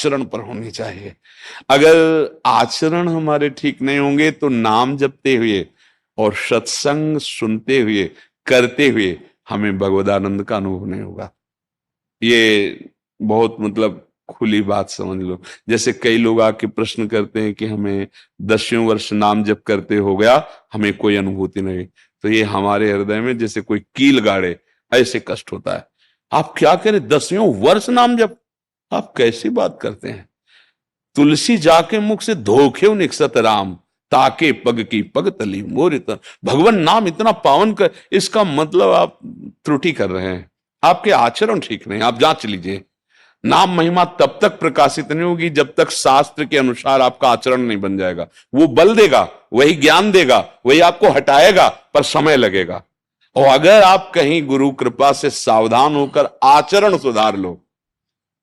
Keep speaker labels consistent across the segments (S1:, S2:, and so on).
S1: आचरण पर होनी चाहिए। अगर आचरण हमारे ठीक नहीं होंगे तो नाम जपते हुए और सत्संग सुनते हुए करते हुए हमें भगवदानंद का अनुभव नहीं होगा। ये बहुत मतलब खुली बात समझ लो। जैसे कई लोग आके प्रश्न करते हैं कि हमें 10वें वर्ष नाम जप करते हो गया, हमें कोई अनुभूति नहीं। तो ये हमारे हृदय में जैसे कोई कील गाड़े ऐसे कष्ट होता है। आप क्या करें 10वें वर्ष नाम जप, आप कैसी बात करते हैं? तुलसी जाके मुख से धोखे निकसत राम, ताके पग की पग तली मोर तन। भगवान नाम इतना पावन कर, इसका मतलब आप त्रुटि कर रहे हैं, आपके आचरण ठीक नहीं। आप जांच लीजिए। नाम महिमा तब तक प्रकाशित नहीं होगी जब तक शास्त्र के अनुसार आपका आचरण नहीं बन जाएगा। वो बल देगा, वही ज्ञान देगा, वही आपको हटाएगा, पर समय लगेगा। और अगर आप कहीं गुरु कृपा से सावधान होकर आचरण सुधार लो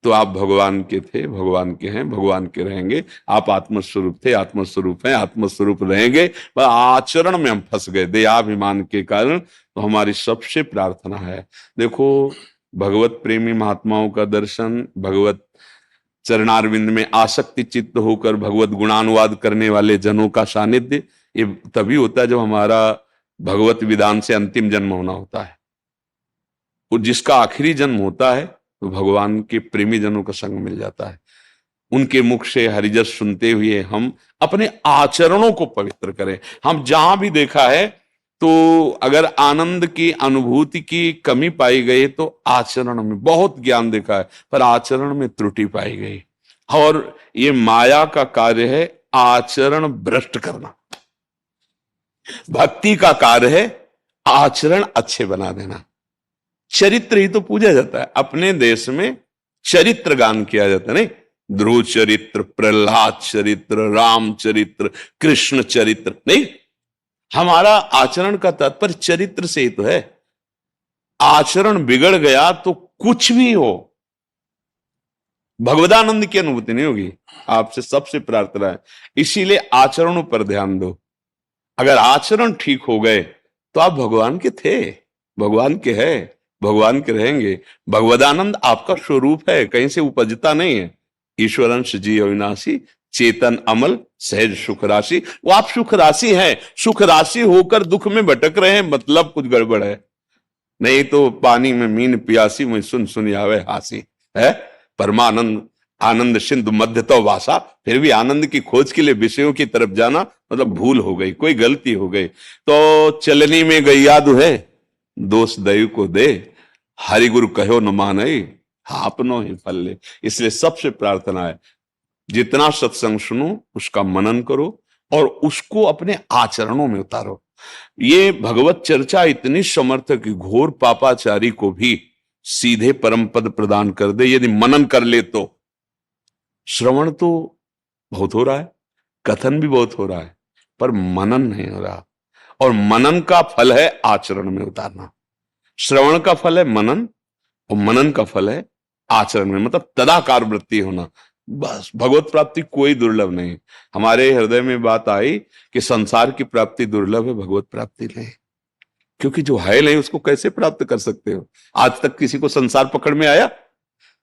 S1: तो आप भगवान के थे, भगवान के हैं, भगवान के रहेंगे। आप आत्मस्वरूप थे, आत्मस्वरूप हैं, आत्मस्वरूप रहेंगे। पर आचरण में हम फंस गए देहाभिमान के कारण। तो हमारी सबसे प्रार्थना है, देखो भगवत प्रेमी महात्माओं का दर्शन, भगवत चरणारविंद में आसक्ति चित्त होकर भगवत गुणानुवाद करने वाले जनों का सानिध्य, ये तभी होता है जब हमारा भगवत विधान से अंतिम जन्म होना होता है। और जिसका आखिरी जन्म होता है तो भगवान के प्रेमी जनों का संग मिल जाता है। उनके मुख से हरिजस सुनते हुए हम अपने आचरणों को पवित्र करें। हम जहां भी देखा है तो अगर आनंद की अनुभूति की कमी पाई गई तो आचरण में, बहुत ज्ञान देखा है पर आचरण में त्रुटि पाई गई। और ये माया का कार्य है आचरण भ्रष्ट करना, भक्ति का कार्य है आचरण अच्छे बना देना। चरित्र ही तो पूजा जाता है। अपने देश में चरित्र गान किया जाता है, नहीं? ध्रुव चरित्र, प्रहलाद चरित्र, राम चरित्र, कृष्ण चरित्र। नहीं, हमारा आचरण का तात्पर्य चरित्र से ही तो है। आचरण बिगड़ गया तो कुछ भी हो भगवदानंद की अनुभूति नहीं होगी। आपसे सबसे प्रार्थना है, इसीलिए आचरणों पर ध्यान दो। अगर आचरण ठीक हो गए तो आप भगवान के थे, भगवान के हैं, भगवान के रहेंगे। भगवदानंद आपका स्वरूप है, कहीं से उपजता नहीं है। ईश्वरंश जी अविनाशी, चेतन अमल, सहज सुख राशि। वो आप सुख राशि हैं। सुख राशि होकर दुख में भटक रहे हैं, मतलब कुछ गड़बड़ है। नहीं तो पानी में मीन प्यासी, में सुन सुन आवे हासी है। परमानंद आनंद सिंधु मध्य तो वासा। फिर भी आनंद की खोज के लिए विषयों की तरफ जाना मतलब भूल हो गई, कोई गलती हो गई। तो चलनी में गैया दुहे, दोष दैव को दे, हरि गुरु कहो न माने, आपनो ही फल ले। इसलिए सबसे प्रार्थना है, जितना सत्संग सुनो उसका मनन करो और उसको अपने आचरणों में उतारो। ये भगवत चर्चा इतनी समर्थ कि घोर पापाचारी को भी सीधे परम पद प्रदान कर दे यदि मनन कर ले तो। श्रवण तो बहुत हो रहा है, कथन भी बहुत हो रहा है, पर मनन नहीं हो रहा। और मनन का फल है आचरण में उतारना। श्रवण का फल है मनन, और मनन का फल है आचरण में, मतलब तदाकार वृत्ति होना। बस भगवत प्राप्ति कोई दुर्लभ नहीं। हमारे हृदय में बात आई कि संसार की प्राप्ति दुर्लभ है, भगवत प्राप्ति नहीं। क्योंकि जो है नहीं उसको कैसे प्राप्त कर सकते हो? आज तक किसी को संसार पकड़ में आया?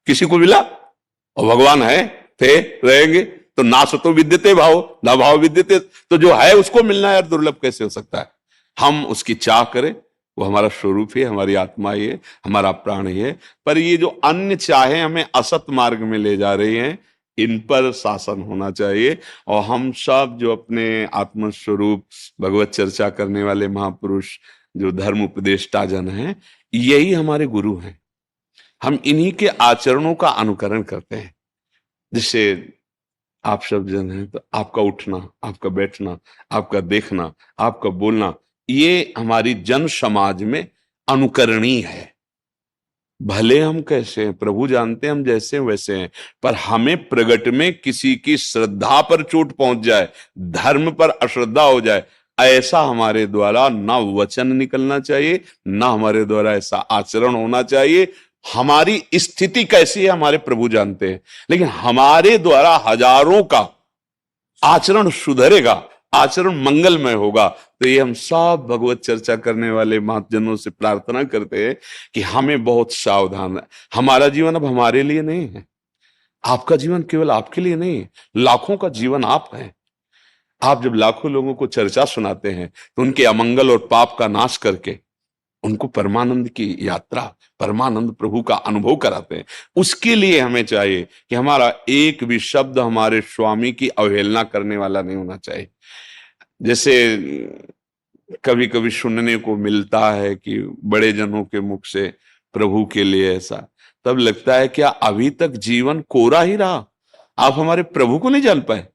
S1: किसी को मिला? और भगवान है, थे, रहेंगे तो ना सतो विद्यते भाव, ना भाव विद्यते। तो जो है उसको मिलना यार दुर्लभ कैसे हो सकता है? हम उसकी चाह करें, वो हमारा स्वरूप ही है, हमारी आत्मा ही है, हमारा प्राण ही है। पर ये जो अन्य चाहे हमें असत मार्ग में ले जा रही हैं, इन पर शासन होना चाहिए। और हम सब जो अपने आत्मस्वरूप भगवत चर्चा करने वाले महापुरुष जो धर्म उपदेष्टा जन हैं, यही हमारे गुरु हैं। हम इन्हीं के आचरणों का अनुकरण करते हैं। जिससे आप सब जन हैं तो आपका उठना, आपका बैठना, आपका देखना, आपका बोलना, ये हमारी जन समाज में अनुकरणीय है। भले हम कैसे हैं प्रभु जानते हैं, हम जैसे हैं वैसे हैं, पर हमें प्रगट में किसी की श्रद्धा पर चोट पहुंच जाए, धर्म पर अश्रद्धा हो जाए, ऐसा हमारे द्वारा ना वचन निकलना चाहिए, ना हमारे द्वारा ऐसा आचरण होना चाहिए। हमारी स्थिति कैसी है हमारे प्रभु जानते हैं, लेकिन हमारे द्वारा हजारों का आचरण सुधरेगा, आचरण मंगलमय होगा। तो ये हम सब भगवत चर्चा करने वाले महाजनों से प्रार्थना करते हैं कि हमें बहुत सावधान है। हमारा जीवन अब हमारे लिए नहीं है, आपका जीवन केवल आपके लिए नहीं, लाखों का जीवन आप हैं। आप जब लाखों लोगों को चर्चा सुनाते हैं तो उनके अमंगल और पाप का नाश करके उनको परमानंद की यात्रा, परमानंद प्रभु का अनुभव कराते हैं। उसके लिए हमें चाहिए कि हमारा एक भी शब्द हमारे स्वामी की अवहेलना करने वाला नहीं होना चाहिए। जैसे कभी कभी सुनने को मिलता है कि बड़े जनों के मुख से प्रभु के लिए ऐसा, तब लगता है क्या अभी तक जीवन कोरा ही रहा? आप हमारे प्रभु को नहीं जान पाए?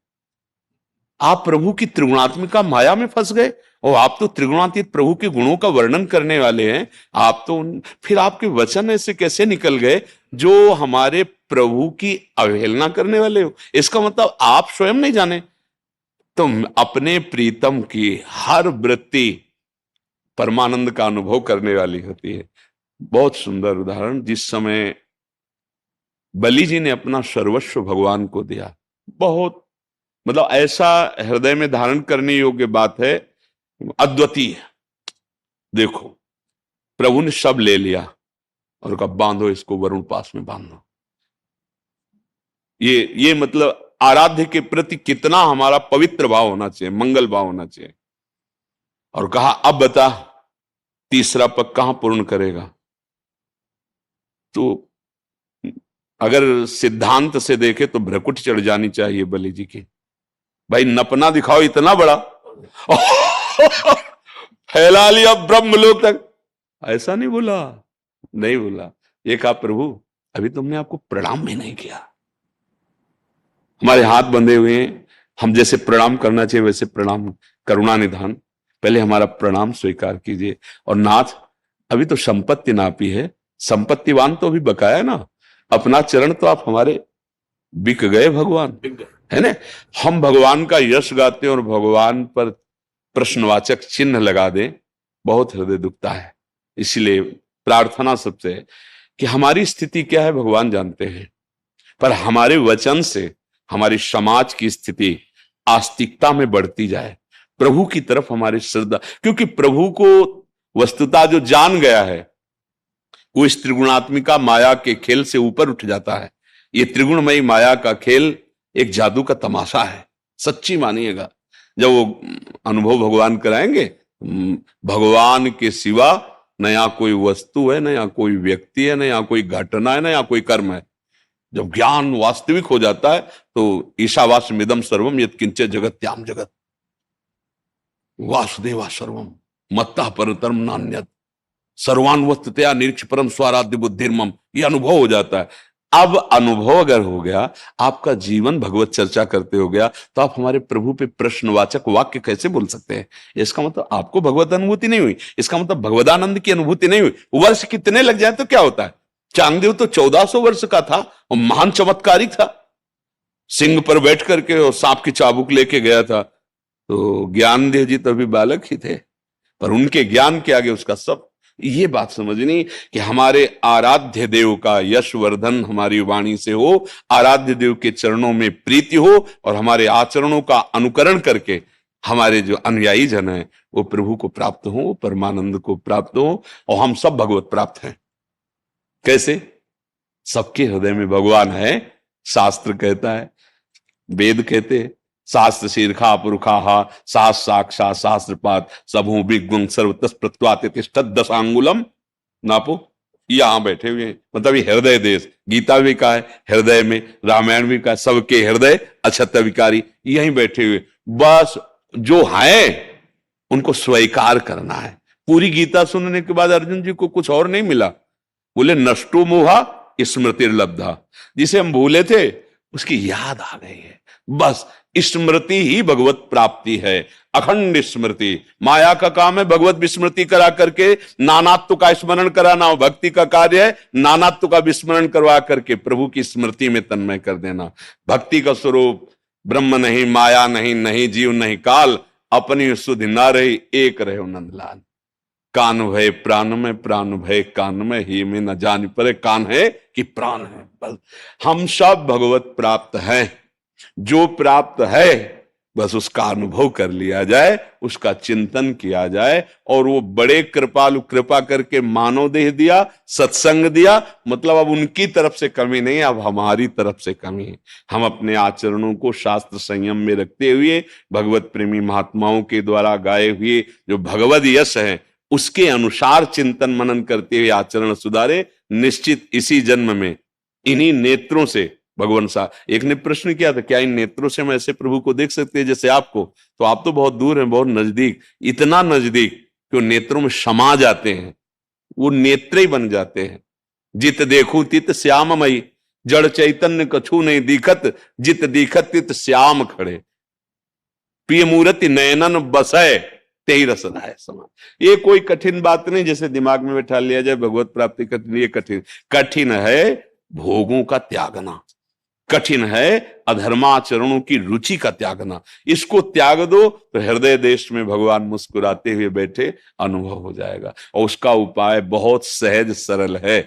S1: आप प्रभु की त्रिगुणात्मिका माया में फंस गए? और आप तो त्रिगुणातीत प्रभु के गुणों का वर्णन करने वाले हैं। आप तो फिर आपके वचन ऐसे कैसे निकल गए जो हमारे प्रभु की अवहेलना करने वाले हो? इसका मतलब आप स्वयं नहीं जाने। तो अपने प्रीतम की हर वृत्ति परमानंद का अनुभव करने वाली होती है। बहुत सुंदर उदाहरण, जिस समय बलि जी ने अपना सर्वस्व भगवान को दिया, बहुत मतलब ऐसा हृदय में धारण करने योग्य बात है, अद्वितीय। देखो, प्रभु ने सब ले लिया और कहा बांधो इसको, वरुण पास में बांधो। ये मतलब आराध्य के प्रति कितना हमारा पवित्र भाव होना चाहिए, मंगल भाव होना चाहिए। और कहा अब बता तीसरा पग कहां पूर्ण करेगा? तो अगर सिद्धांत से देखे तो भ्रकुट चढ़ जानी चाहिए बलि जी की। भाई नपना दिखाओ इतना बड़ा, फैला लिया ब्रह्मलोक तक। ऐसा नहीं बोला, नहीं बोला। ये कहा प्रभु अभी तुमने आपको प्रणाम भी नहीं किया। हमारे हाथ बंधे हुए हैं, हम जैसे प्रणाम करना चाहिए वैसे प्रणाम, करुणा निधान, पहले हमारा प्रणाम स्वीकार कीजिए। और नाथ अभी तो संपत्ति नापी है, संपत्तिवान तो अभी बकाया है ना, अपना चरण तो आप हमारे बिक गए भगवान, है ना। हम भगवान का यश गाते हैं और भगवान पर प्रश्नवाचक चिन्ह लगा दें, बहुत हृदय दुखता है। इसलिए प्रार्थना सबसे है कि हमारी स्थिति क्या है भगवान जानते हैं, पर हमारे वचन से हमारी समाज की स्थिति आस्तिकता में बढ़ती जाए, प्रभु की तरफ हमारी श्रद्धा। क्योंकि प्रभु को वस्तुतः जो जान गया है वो इस त्रिगुणात्मिका माया के खेल से ऊपर उठ जाता है। ये त्रिगुणमयी माया का खेल एक जादू का तमाशा है, सच्ची मानिएगा। जब वो अनुभव भगवान कराएंगे, भगवान के सिवा नया कोई वस्तु है, नया कोई व्यक्ति है, नया कोई घटना है, नया कोई कर्म है। जब ज्ञान वास्तविक हो जाता है तो ईशावास्यमिदं सर्वम यत्किंचित् जगत्याम जगत वासुदेवा सर्वम मत्तः परतरम नान्यत् सर्वान् वस्तुतया निरीक्ष परम स्वाराध्य बुद्धिर्मम, ये अनुभव हो जाता है। अब अनुभव अगर हो गया, आपका जीवन भगवत चर्चा करते हो गया, तो आप हमारे प्रभु पे प्रश्नवाचक वाक्य कैसे बोल सकते हैं? इसका मतलब आपको भगवत अनुभूति नहीं हुई, इसका मतलब भगवदानंद की अनुभूति नहीं हुई। वर्ष कितने लग जाए तो क्या होता है? चांगदेव तो 1400 वर्ष का था और महान चमत्कारी था, सिंह पर बैठ करके और सांप की चाबुक लेके गया था। तो ज्ञानदेव जी तो अभी बालक ही थे, पर उनके ज्ञान के आगे उसका सब। ये बात समझनी कि हमारे आराध्य देव का यशवर्धन हमारी वाणी से हो, आराध्य देव के चरणों में प्रीति हो, और हमारे आचरणों का अनुकरण करके हमारे जो अनुयायी जन हैं वो प्रभु को प्राप्त हो, वो परमानंद को प्राप्त हो, और हम सब भगवत प्राप्त हैं। कैसे? सबके हृदय में भगवान है। शास्त्र कहता है, वेद कहते हैं, शास्त्र शीर्षा पुरुषा शास्त्र साक्षात शास्त्रपात सबहु विग्वं सर्वतस् प्रत्वातिष्ठत् दशांगुलम। नापो, यहां बैठे हुए हैं, मतलब ये हृदय देश। गीता भी कहा है हृदय में, रामायण भी कहा सबके हृदय अक्षत विकारी, यहीं बैठे हुए। बस जो है उनको स्वीकार करना है। पूरी गीता सुनने के बाद अर्जुन जी को कुछ और नहीं मिला। बोले नष्टो मोहा स्मृतिर्लब्धा, जिसे हम भूले थे उसकी याद आ गई है। बस स्मृति ही भगवत प्राप्ति है, अखंड स्मृति। माया का काम है भगवत विस्मृति करा करके नानात्व का स्मरण कराना, भक्ति का कार्य है नानात्व का विस्मरण करवा करके प्रभु की स्मृति में तन्मय कर देना। भक्ति का स्वरूप ब्रह्म नहीं, माया नहीं, नहीं जीव नहीं काल, अपनी सुधि ना रही एक रहे नंदलाल। कान भय प्राण में, प्राण भय कान में, ही में न जान परे कान है कि प्राण है। बस हम सब भगवत प्राप्त हैं। जो प्राप्त है बस उसका अनुभव कर लिया जाए, उसका चिंतन किया जाए, और वो बड़े कृपालु, कृपा करके मानव देह दिया, सत्संग दिया, मतलब अब उनकी तरफ से कमी नहीं, अब हमारी तरफ से कमी है। हम अपने आचरणों को शास्त्र संयम में रखते हुए, भगवत प्रेमी महात्माओं के द्वारा गाए हुए जो भगवद यश है उसके अनुसार चिंतन मनन करते हुए आचरण सुधारे, निश्चित इसी जन्म में इन्हीं नेत्रों से भगवान साहब, एक ने प्रश्न किया था, क्या इन नेत्रों से हम ऐसे प्रभु को देख सकते हैं जैसे आपको? तो आप तो बहुत दूर हैं, बहुत नजदीक, इतना नजदीक कि वो नेत्रों में समा जाते हैं, वो नेत्र ही बन जाते हैं। जित देखूं तित श्याममयी, जड़ चैतन्य कछु नहीं दिखत, जित दिखत तित श्याम खड़े, प्रिय मूर्ति नयनन बसय, तेही रसदाय समान। ये कोई कठिन बात नहीं जैसे दिमाग में बैठा लिया जाए भगवत प्राप्ति कठिन, ये कठिन कठिन है भोगों का त्यागना, कठिन है अधर्माचरणों की रुचि का त्यागना। इसको त्याग दो तो हृदय देश में भगवान मुस्कुराते हुए बैठे अनुभव हो जाएगा। और उसका उपाय बहुत सहज सरल है।